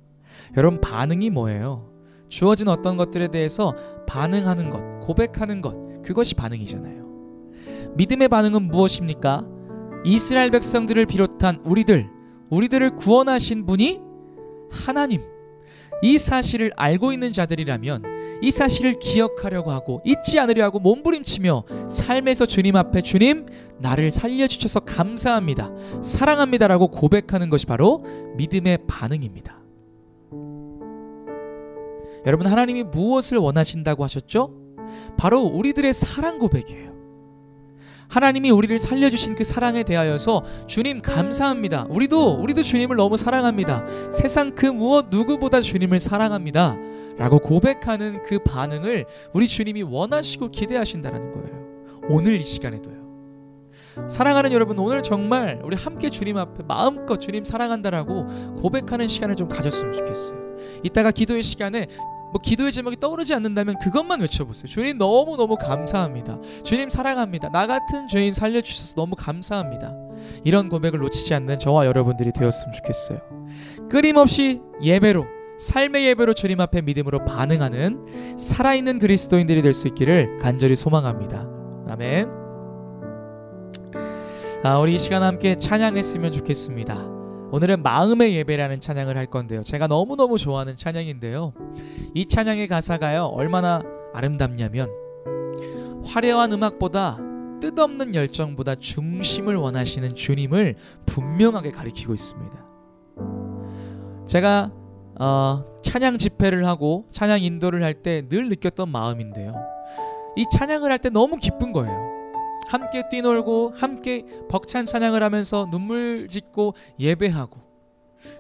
Speaker 5: 여러분 반응이 뭐예요? 주어진 어떤 것들에 대해서 반응하는 것, 고백하는 것, 그것이 반응이잖아요. 믿음의 반응은 무엇입니까? 이스라엘 백성들을 비롯한 우리들을 구원하신 분이 하나님, 이 사실을 알고 있는 자들이라면 이 사실을 기억하려고 하고 잊지 않으려 하고 몸부림치며 삶에서 주님 앞에 주님 나를 살려주셔서 감사합니다, 사랑합니다라고 고백하는 것이 바로 믿음의 반응입니다. 여러분 하나님이 무엇을 원하신다고 하셨죠? 바로 우리들의 사랑 고백이에요. 하나님이 우리를 살려주신 그 사랑에 대하여서 주님 감사합니다, 우리도 주님을 너무 사랑합니다, 세상 그 무엇 누구보다 주님을 사랑합니다 라고 고백하는 그 반응을 우리 주님이 원하시고 기대하신다는 거예요. 오늘 이 시간에도요. 사랑하는 여러분, 오늘 정말 우리 함께 주님 앞에 마음껏 주님 사랑한다라고 고백하는 시간을 좀 가졌으면 좋겠어요. 이따가 기도의 시간에 기도의 제목이 떠오르지 않는다면 그것만 외쳐보세요. 주님 너무너무 감사합니다, 주님 사랑합니다, 나 같은 죄인 살려주셔서 너무 감사합니다. 이런 고백을 놓치지 않는 저와 여러분들이 되었으면 좋겠어요. 끊임없이 예배로, 삶의 예배로 주님 앞에 믿음으로 반응하는 살아있는 그리스도인들이 될 수 있기를 간절히 소망합니다. 아멘. 우리 이 시간 함께 찬양했으면 좋겠습니다. 오늘은 마음의 예배라는 찬양을 할 건데요, 제가 너무너무 좋아하는 찬양인데요, 이 찬양의 가사가요 얼마나 아름답냐면 화려한 음악보다 뜻없는 열정보다 중심을 원하시는 주님을 분명하게 가리키고 있습니다. 제가 찬양 집회를 하고 찬양 인도를 할 때 늘 느꼈던 마음인데요, 이 찬양을 할 때 너무 기쁜 거예요. 함께 뛰놀고 함께 벅찬 찬양을 하면서 눈물 짓고 예배하고.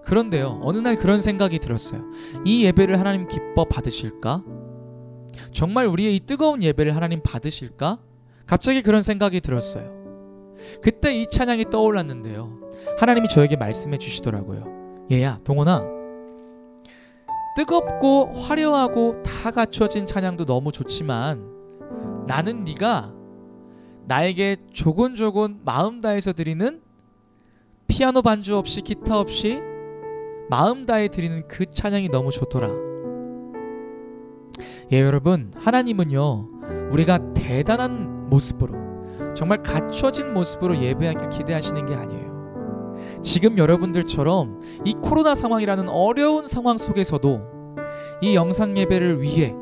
Speaker 5: 그런데요 어느 날 그런 생각이 들었어요. 이 예배를 하나님 기뻐 받으실까? 정말 우리의 이 뜨거운 예배를 하나님 받으실까? 갑자기 그런 생각이 들었어요. 그때 이 찬양이 떠올랐는데요, 하나님이 저에게 말씀해 주시더라고요. 얘야, 동원아, 뜨겁고 화려하고 다 갖춰진 찬양도 너무 좋지만 나는 네가 나에게 조곤조곤 마음 다해서 드리는, 피아노 반주 없이 기타 없이 마음 다해 드리는 그 찬양이 너무 좋더라. 예, 여러분, 하나님은요 우리가 대단한 모습으로, 정말 갖춰진 모습으로 예배하길 기대하시는 게 아니에요. 지금 여러분들처럼 이 코로나 상황이라는 어려운 상황 속에서도 이 영상 예배를 위해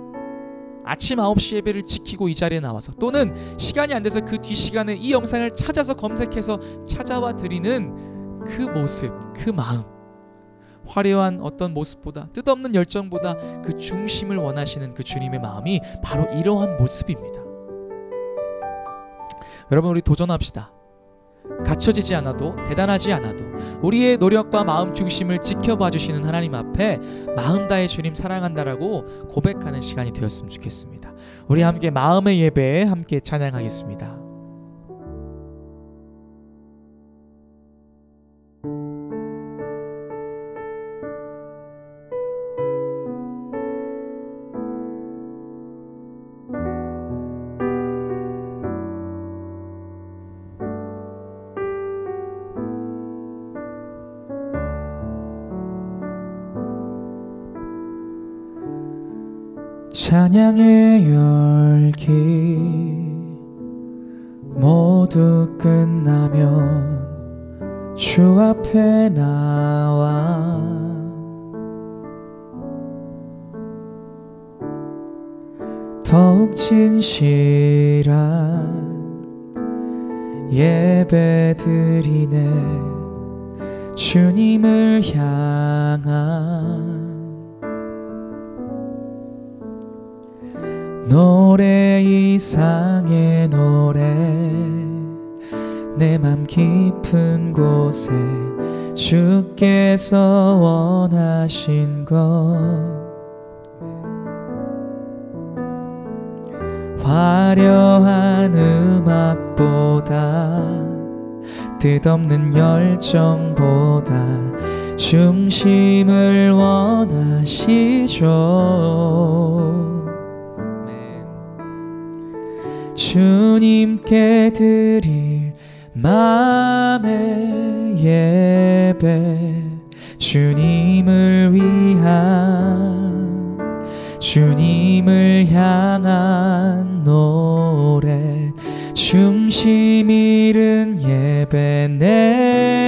Speaker 5: 아침 9시 예배를 지키고 이 자리에 나와서, 또는 시간이 안 돼서 그 뒷시간에 이 영상을 찾아서 검색해서 찾아와 드리는 그 모습, 그 마음, 화려한 어떤 모습보다, 뜻없는 열정보다 그 중심을 원하시는 그 주님의 마음이 바로 이러한 모습입니다. 여러분, 우리 도전합시다. 갖춰지지 않아도, 대단하지 않아도 우리의 노력과 마음 중심을 지켜봐 주시는 하나님 앞에 마음 다해 주님 사랑한다라고 고백하는 시간이 되었으면 좋겠습니다. 우리 함께 마음의 예배에 함께 찬양하겠습니다. 찬양의 열기 모두 끝나면 주 앞에 나와 더욱 진실한 예배 드리네. 주님을 향한 노래 이상의 노래, 내 맘 깊은 곳에 주께서 원하신 것, 화려한 음악보다, 뜻없는 열정보다 중심을 원하시죠. 주님께 드릴 마음의 예배, 주님을 위한, 주님을 향한 노래, 중심 잃은 예배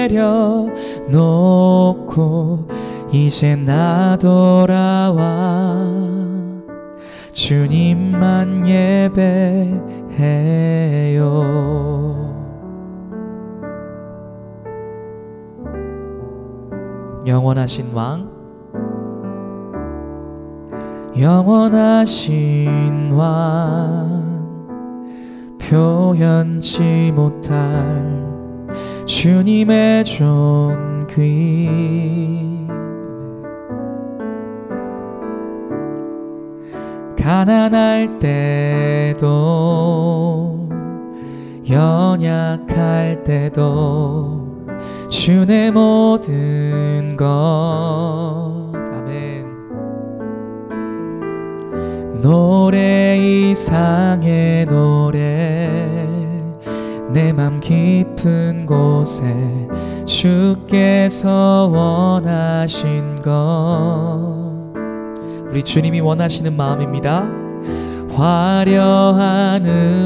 Speaker 5: 내려놓고 이제 나 돌아와 주님만 예배해요. 영원하신 왕, 영원하신 왕, 표현치 못할 주님의 존귀, 가난할 때도 연약할 때도 주의 모든 것, 아멘. 노래 이상의 노래, 내 맘 깊은 곳에 주께서 원하신 것, 우리 주님이 원하시는 마음입니다. 화려한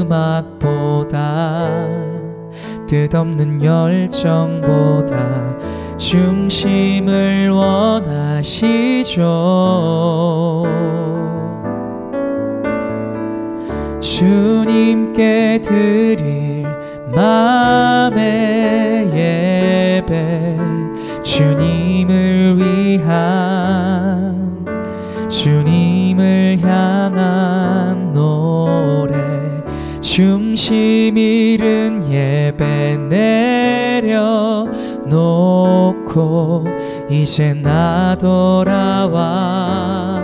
Speaker 5: 음악보다, 뜻없는 열정보다 중심을 원하시죠. 주님께 드릴 마음의 예배, 주님을 위한, 주님을 향한 노래, 중심 잃은 예배 내려놓고 이제 나 돌아와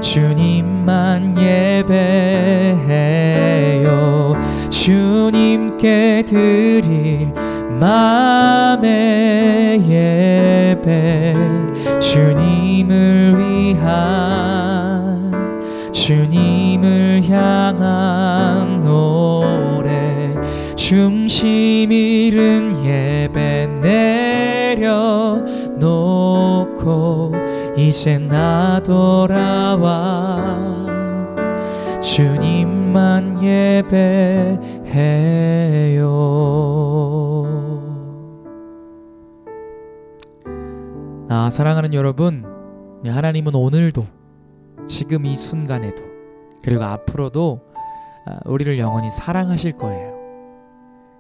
Speaker 5: 주님만 예배해요. 주님께 드릴 마음의 예배, 주님을 위한, 주님을 향한 노래, 중심 잃은 예배 내려놓고 이제 나 돌아와 주님만 예배해요. 사랑하는 여러분, 하나님은 오늘도, 지금 이 순간에도, 그리고 앞으로도 우리를 영원히 사랑하실 거예요.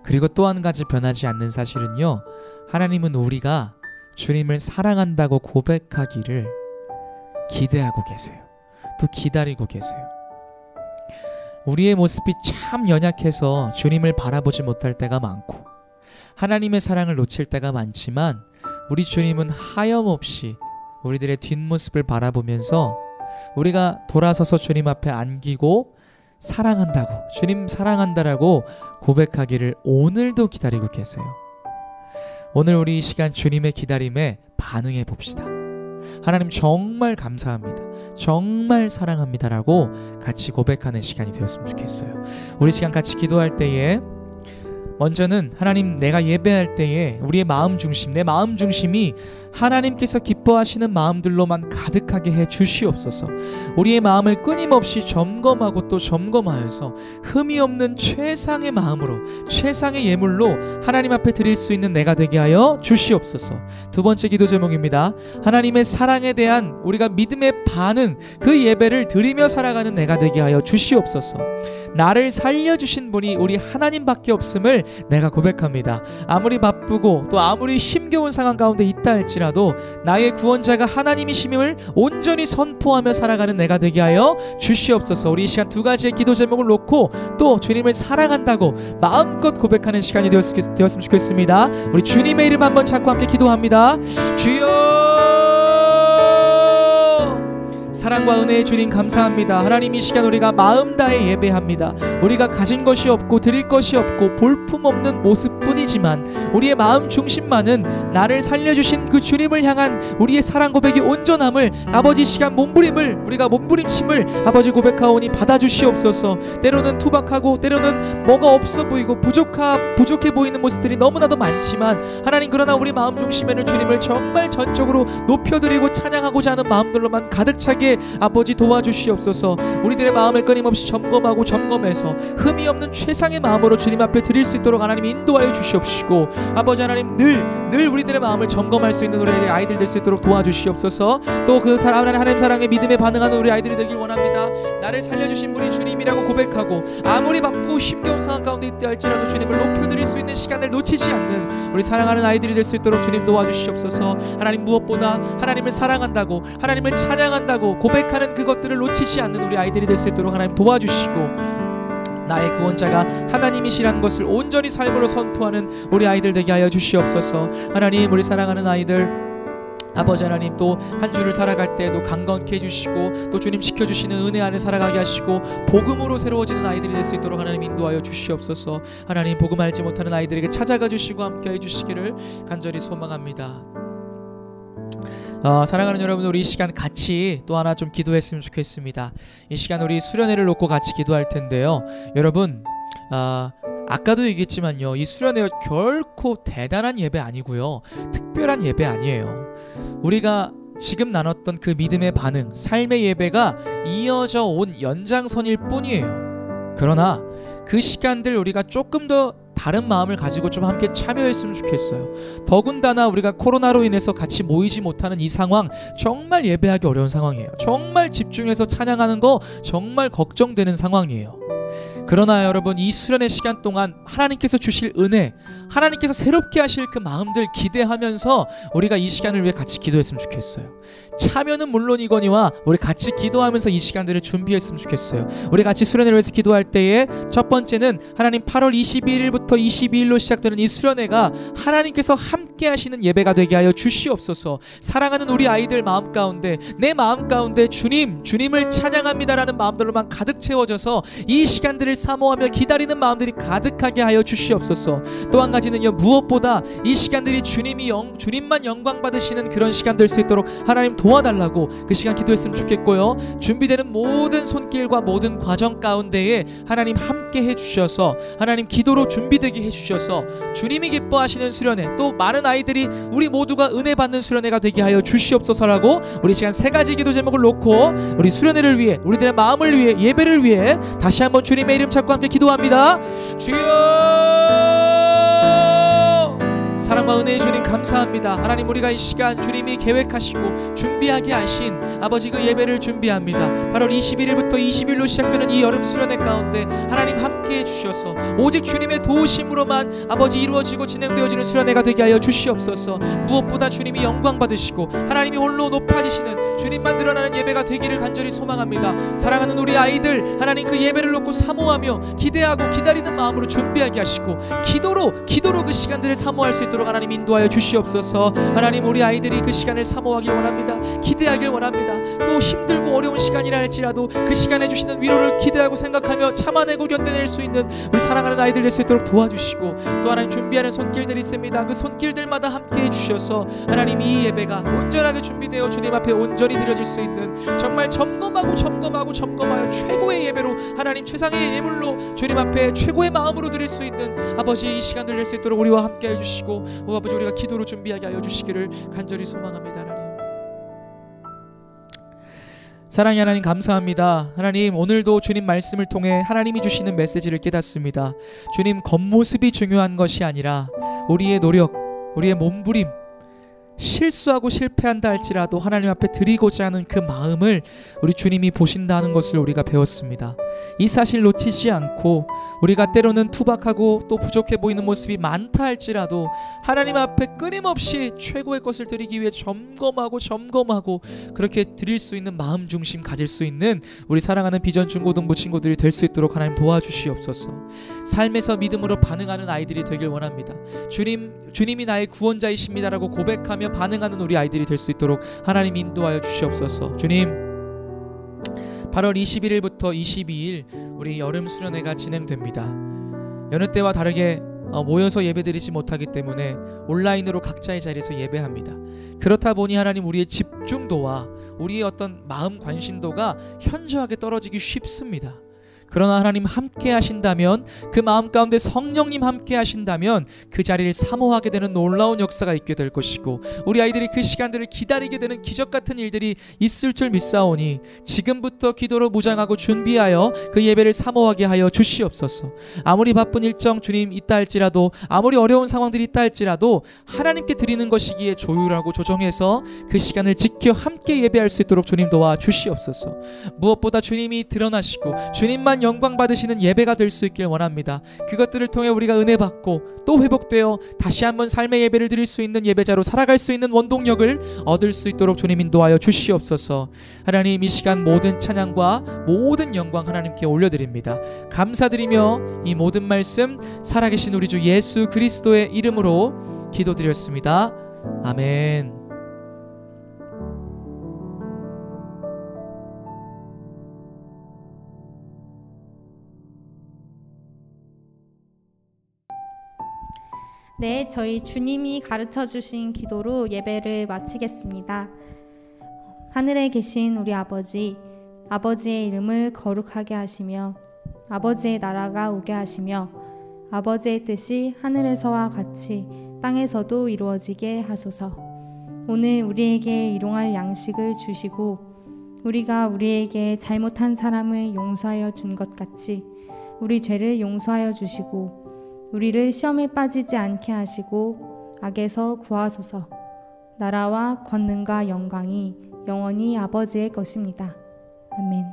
Speaker 5: 그리고 또 한 가지 변하지 않는 사실은요, 하나님은 우리가 주님을 사랑한다고 고백하기를 기대하고 계세요. 또 기다리고 계세요. 우리의 모습이 참 연약해서 주님을 바라보지 못할 때가 많고 하나님의 사랑을 놓칠 때가 많지만, 우리 주님은 하염없이 우리들의 뒷모습을 바라보면서 우리가 돌아서서 주님 앞에 안기고 사랑한다고, 주님 사랑한다라고 고백하기를 오늘도 기다리고 계세요. 오늘 우리 이 시간 주님의 기다림에 반응해 봅시다. 하나님 정말 감사합니다, 정말 사랑합니다라고 같이 고백하는 시간이 되었으면 좋겠어요. 우리 시간 같이 기도할 때에 먼저는 하나님, 내가 예배할 때에 우리의 마음 중심, 내 마음 중심이 하나님께서 기뻐하시는 마음들로만 가득하게 해 주시옵소서. 우리의 마음을 끊임없이 점검하고 또 점검하여서 흠이 없는 최상의 마음으로, 최상의 예물로 하나님 앞에 드릴 수 있는 내가 되게 하여 주시옵소서. 두 번째 기도 제목입니다. 하나님의 사랑에 대한 우리가 믿음의 반응, 그 예배를 드리며 살아가는 내가 되게 하여 주시옵소서. 나를 살려주신 분이 우리 하나님밖에 없음을 내가 고백합니다. 아무리 바쁘고 또 아무리 힘겨운 상황 가운데 있다 할지라도 나의 구원자가 하나님이심을 온전히 선포하며 살아가는 내가 되게 하여 주시옵소서. 우리 이 시간 두 가지의 기도 제목을 놓고 또 주님을 사랑한다고 마음껏 고백하는 시간이 되었으면 좋겠습니다. 우리 주님의 이름 한번 찾고 함께 기도합니다. 주여, 사랑과 은혜의 주님 감사합니다. 하나님, 이 시간 우리가 마음 다해 예배합니다. 우리가 가진 것이 없고 드릴 것이 없고 볼품없는 모습뿐이지만 우리의 마음 중심만은 나를 살려주신 그 주님을 향한 우리의 사랑 고백이 온전함을, 아버지 시간 몸부림을, 우리가 몸부림심을 아버지 고백하오니 받아주시옵소서. 때로는 투박하고 때로는 뭐가 없어 보이고 부족해 보이는 모습들이 너무나도 많지만 하나님, 그러나 우리 마음 중심에는 주님을 정말 전적으로 높여드리고 찬양하고자 하는 마음들로만 가득 차게 아버지 도와주시옵소서. 우리들의 마음을 끊임없이 점검하고 점검해서 흠이 없는 최상의 마음으로 주님 앞에 드릴 수 있도록 하나님 인도하여 주시옵시고, 아버지 하나님 늘 우리들의 마음을 점검할 수 있는 우리 아이들 될 수 있도록 도와주시옵소서. 또 그 하나님 사랑에 믿음에 반응하는 우리 아이들이 되길 원합니다. 나를 살려주신 분이 주님이라고 고백하고 아무리 바쁘고 힘겨운 상황 가운데 있다 할지라도 주님을 높여드릴 수 있는 시간을 놓치지 않는 우리 사랑하는 아이들이 될 수 있도록 주님 도와주시옵소서. 하나님, 무엇보다 하나님을 사랑한다고, 하나님을 찬양한다고 고백하는 그것들을 놓치지 않는 우리 아이들이 될 수 있도록 하나님 도와주시고, 나의 구원자가 하나님이시라는 것을 온전히 삶으로 선포하는 우리 아이들 되게 하여 주시옵소서. 하나님, 우리 사랑하는 아이들 아버지 하나님, 또 한 주를 살아갈 때에도 강건케 해주시고 또 주님 지켜주시는 은혜 안에 살아가게 하시고 복음으로 새로워지는 아이들이 될 수 있도록 하나님 인도하여 주시옵소서. 하나님, 복음 알지 못하는 아이들에게 찾아가 주시고 함께 해주시기를 간절히 소망합니다. 사랑하는 여러분, 우리 이 시간 같이 또 하나 좀 기도했으면 좋겠습니다. 이 시간 우리 수련회를 놓고 같이 기도할 텐데요. 여러분, 아까도 얘기했지만요, 이 수련회 결코 대단한 예배 아니고요, 특별한 예배 아니에요. 우리가 지금 나눴던 그 믿음의 반응, 삶의 예배가 이어져 온 연장선일 뿐이에요. 그러나 그 시간들 우리가 조금 더 다른 마음을 가지고 좀 함께 참여했으면 좋겠어요. 더군다나 우리가 코로나로 인해서 같이 모이지 못하는 이 상황, 정말 예배하기 어려운 상황이에요. 정말 집중해서 찬양하는 거 정말 걱정되는 상황이에요. 그러나 여러분, 이 수련의 시간 동안 하나님께서 주실 은혜, 하나님께서 새롭게 하실 그 마음들 기대하면서 우리가 이 시간을 위해 같이 기도했으면 좋겠어요. 참여는 물론이거니와 우리 같이 기도하면서 이 시간들을 준비했으면 좋겠어요. 우리 같이 수련회를 위해서 기도할 때에 첫 번째는 하나님, 8월 21일부터 22일로 시작되는 이 수련회가 하나님께서 함께 하시는 예배가 되게 하여 주시옵소서. 사랑하는 우리 아이들 마음 가운데, 내 마음 가운데 주님을 찬양합니다라는 마음들로만 가득 채워져서 이 시간들을 사모하며 기다리는 마음들이 가득하게 하여 주시옵소서. 또 한 가지는요, 무엇보다 이 시간들이 주님만 영광 받으시는 그런 시간 될 수 있도록 하나님 도와달라고 그 시간 기도했으면 좋겠고요. 준비되는 모든 손길과 모든 과정 가운데에 하나님 함께 해주셔서, 하나님 기도로 준비되게 해주셔서 주님이 기뻐하시는 수련회, 또 많은 아이들이 우리 모두가 은혜 받는 수련회가 되게 하여 주시옵소서라고 우리 시간 세 가지 기도 제목을 놓고 우리 수련회를 위해, 우리들의 마음을 위해, 예배를 위해 다시 한번 주님의 이름 찾고 함께 기도합니다. 주여, 사랑과 사랑과 은혜의 주님 감사합니다. 하나님, 우리가 이 시간 주님이 계획하시고 준비하게 하신 아버지 그 예배를 준비합니다. 8월 21일부터 20일로 시작되는 이 여름 수련회 가운데 하나님 함께해 주셔서 오직 주님의 도우심으로만 아버지 이루어지고 진행되어지는 수련회가 되게 하여 주시옵소서. 무엇보다 주님이 영광 받으시고 하나님이 홀로 높아지시는 주님만 드러나는 예배가 되기를 간절히 소망합니다. 사랑하는 우리 아이들, 하나님 그 예배를 놓고 사모하며 기대하고 기다리는 마음으로 준비하게 하시고 기도로 그 시간들을 사모할 수 있도록 하나님 인도하여 주시옵소서. 하나님, 우리 아이들이 그 시간을 사모하길 원합니다. 기대하길 원합니다. 또 힘들고 어려운 시간이라 할지라도 그 시간에 주시는 위로를 기대하고 생각하며 참아내고 견뎌낼 수 있는 우리 사랑하는 아이들 될 수 있도록 도와주시고, 또 하나님 준비하는 손길들이 있습니다. 그 손길들마다 함께해 주셔서 하나님 이 예배가 온전하게 준비되어 주님 앞에 온전히 드려질 수 있는, 정말 점검하여 최고의 예배로 하나님 최상의 예물로 주님 앞에 최고의 마음으로 드릴 수 있는 아버지 이 시간들 낼 수 있도록 우리와 함께해 주시고, 아버지 우리가 기도로 준비하게 하여 주시기를 간절히 소망합니다. 하나님, 사랑의 하나님 감사합니다. 하나님, 오늘도 주님 말씀을 통해 하나님이 주시는 메시지를 깨닫습니다. 주님, 겉모습이 중요한 것이 아니라 우리의 노력, 우리의 몸부림, 실수하고 실패한다 할지라도 하나님 앞에 드리고자 하는 그 마음을 우리 주님이 보신다는 것을 우리가 배웠습니다. 이 사실 놓치지 않고 우리가 때로는 투박하고 또 부족해 보이는 모습이 많다 할지라도 하나님 앞에 끊임없이 최고의 것을 드리기 위해 점검하고 그렇게 드릴 수 있는 마음 중심 가질 수 있는 우리 사랑하는 비전 중고등부 친구들이 될 수 있도록 하나님 도와주시옵소서. 삶에서 믿음으로 반응하는 아이들이 되길 원합니다. 주님이 나의 구원자이십니다라고 고백하며 반응하는 우리 아이들이 될 수 있도록 하나님 인도하여 주시옵소서. 주님, 8월 21일부터 22일 우리 여름 수련회가 진행됩니다. 여느 때와 다르게 모여서 예배드리지 못하기 때문에 온라인으로 각자의 자리에서 예배합니다. 그렇다 보니 하나님, 우리의 집중도와 우리의 어떤 마음 관심도가 현저하게 떨어지기 쉽습니다. 그러나 하나님 함께 하신다면, 그 마음 가운데 성령님 함께 하신다면 그 자리를 사모하게 되는 놀라운 역사가 있게 될 것이고, 우리 아이들이 그 시간들을 기다리게 되는 기적 같은 일들이 있을 줄 믿사오니 지금부터 기도로 무장하고 준비하여 그 예배를 사모하게 하여 주시옵소서. 아무리 바쁜 일정 주님 있다 할지라도, 아무리 어려운 상황들이 있다 할지라도 하나님께 드리는 것이기에 조율하고 조정해서 그 시간을 지켜 함께 예배할 수 있도록 주님 도와 주시옵소서. 무엇보다 주님이 드러나시고 주님만 영광 받으시는 예배가 될 수 있길 원합니다. 그것들을 통해 우리가 은혜 받고 또 회복되어 다시 한번 삶의 예배를 드릴 수 있는 예배자로 살아갈 수 있는 원동력을 얻을 수 있도록 주님 인도하여 주시옵소서. 하나님, 이 시간 모든 찬양과 모든 영광 하나님께 올려드립니다. 감사드리며 이 모든 말씀 살아계신 우리 주 예수 그리스도의 이름으로 기도드렸습니다. 아멘.
Speaker 6: 네, 저희 주님이 가르쳐 주신 기도로 예배를 마치겠습니다. 하늘에 계신 우리 아버지, 아버지의 이름을 거룩하게 하시며 아버지의 나라가 오게 하시며 아버지의 뜻이 하늘에서와 같이 땅에서도 이루어지게 하소서. 오늘 우리에게 일용할 양식을 주시고 우리가 우리에게 잘못한 사람을 용서하여 준 것 같이 우리 죄를 용서하여 주시고 우리를 시험에 빠지지 않게 하시고 악에서 구하소서. 나라와 권능과 영광이 영원히 아버지의 것입니다. 아멘.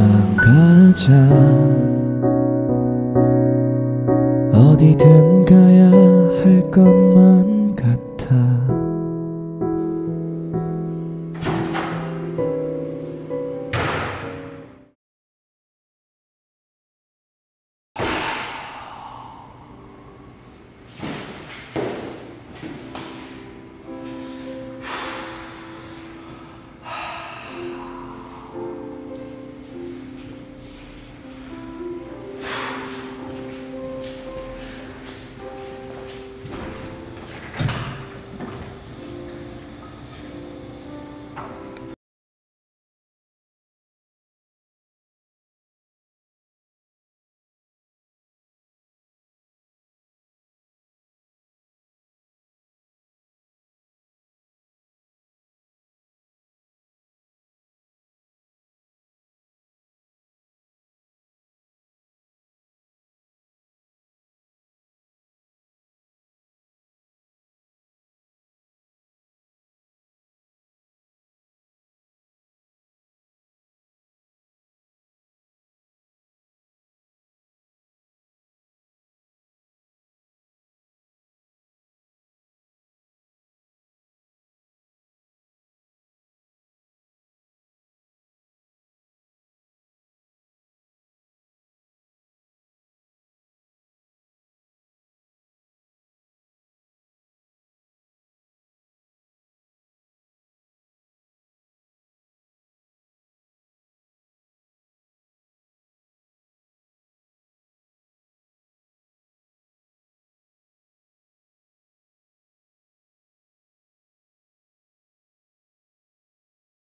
Speaker 2: 도망가자 어디든 가야 할 것만